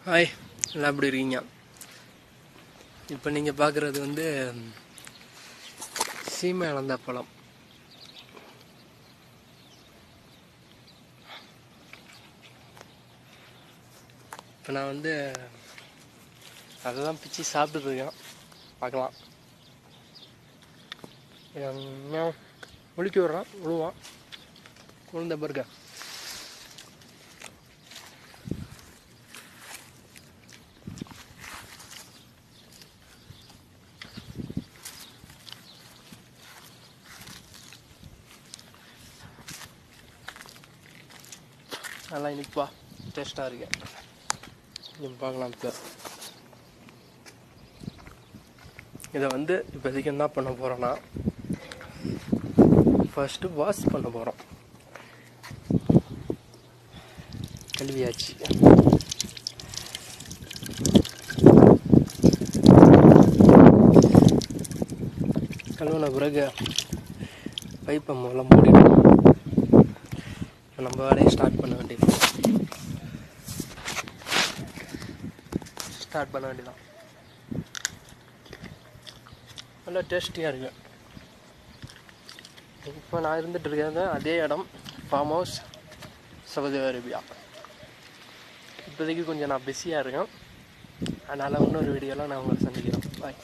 Hi, எல்லாம் எப்படி இருக்கீங்க? இப்போ நீங்கள் பார்க்குறது வந்து சீமை இழந்த பழம். இப்போ நான் வந்து அதை தான் பிச்சு சாப்பிட்டுருக்கேன். பார்க்கலாம். முழிக்க விட்றான், விழுவான். குழந்தை பர்க நல்லா இனிப்பா டேஸ்ட்டாக இருக்கு. நீங்கள் பார்க்கலாம். இப்போ இதை வந்து இப்போதைக்கு என்ன பண்ண போகிறோன்னா, ஃபஸ்ட்டு வாஷ் பண்ண போகிறோம். கழுவியாச்சு. கழுவின பிறகு பைப்பை முதல்ல மூடிடும். நம்ம வேலையை ஸ்டார்ட் பண்ண வேண்டியதான். நல்லா டேஸ்டியாக இருக்கு. இப்போ நான் இருந்துகிட்டு இருக்கிறது அதே இடம், ஃபார்ம் ஹவுஸ், சவுதி அரேபியா. இப்போதைக்கு கொஞ்சம் நான் பிஸியாக இருக்கேன். அதனால் இன்னொரு வீடியோவில் நான் உங்களை சந்திக்கிறேன். பாய்.